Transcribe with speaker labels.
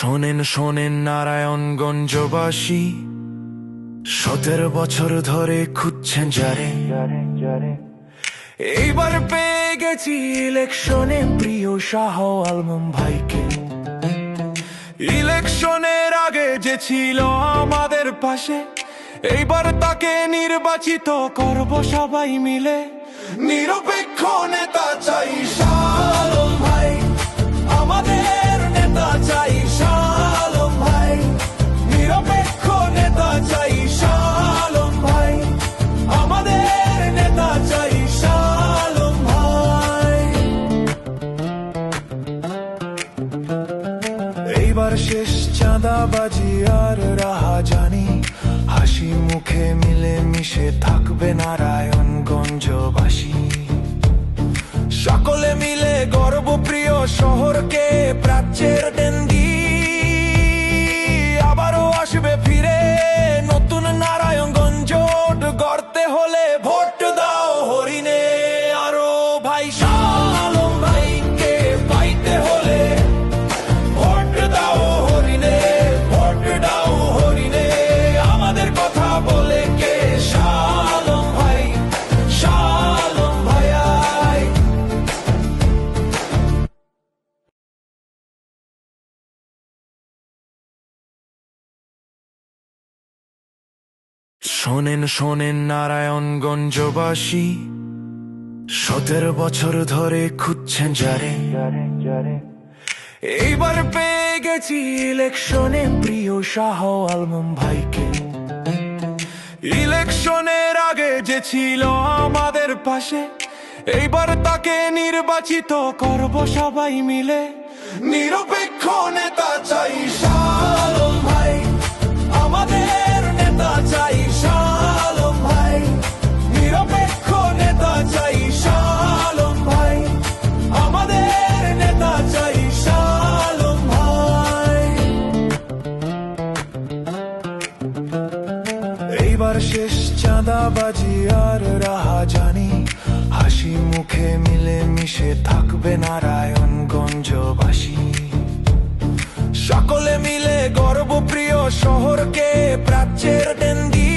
Speaker 1: শোনেন শোনেন নারায়ণগঞ্জবাসী, 17 বছর ধরে খুঁজছেন যারে, এইবার পেয়ে গেছি ইলেকশনে প্রিয় শাহ আলম ভাইকে। ইলেকশনের আগে যে ছিল আমাদের পাশে, এইবার তাকে নির্বাচিত করব সবাই মিলে। নিরপেক্ষ নেতা চাই শাহ আলম ভাই, আমাদের নেতা চাই শাহ আলম ভাই। নিরপেক্ষ নেতা চাই শাহ আলম ভাই, আমাদের নেতা চাই শাহ আলম ভাই। এইবার শেষ চাঁদাবাজি আর রাহাজানি, হাসি মুখে মিলে মিশে থাকবে নারায়ণগঞ্জবাসী। সকলে মিলে গর্ব প্রিয় শহরকে প্রাচ্যের ডেন্ডি, আবারও আসবে ফিরে নতুন নারায়ণগঞ্জ। গড়তে হলে ভোট দাও হরিণে আরো ভাই, শাহ আলম ভাইকে পাইতে হলে ভোট দাও হরিণে, ভোট দাও হরিণে। আমাদের কথা বলে কে শাহ আলম ভাই, শাহ আলম ভাই। শোনেন শোনেন নারায়ণগঞ্জবাসী, 17 বছর ধরে খুঁজছেন যারে, এইবার পেয়ে গেছি ইলেকশনে প্রিয় শাহ আলম ভাইকে। ইলেকশনের আগে যে ছিল আমাদের পাশে, এইবার তাকে নির্বাচিত করব সবাই মিলে। নিরপেক্ষ নেতা চাই শাহ আলম ভাই, আমাদের নেতা চাই শাহ আলম ভাই। নিরপেক্ষ নেতা চাই শাহ আলম ভাই, আমাদের নেতা চাই শাহ আলম ভাই। এইবার শেষ চাঁদাবাজি আর রাহাজানি, হাসি মুখে মিলে মিশে থাকবে নারায়ণগঞ্জবাসী। সকলে মিলে গর্ব প্রিয় শহরকে প্রাচ্যের ডেন্ডি,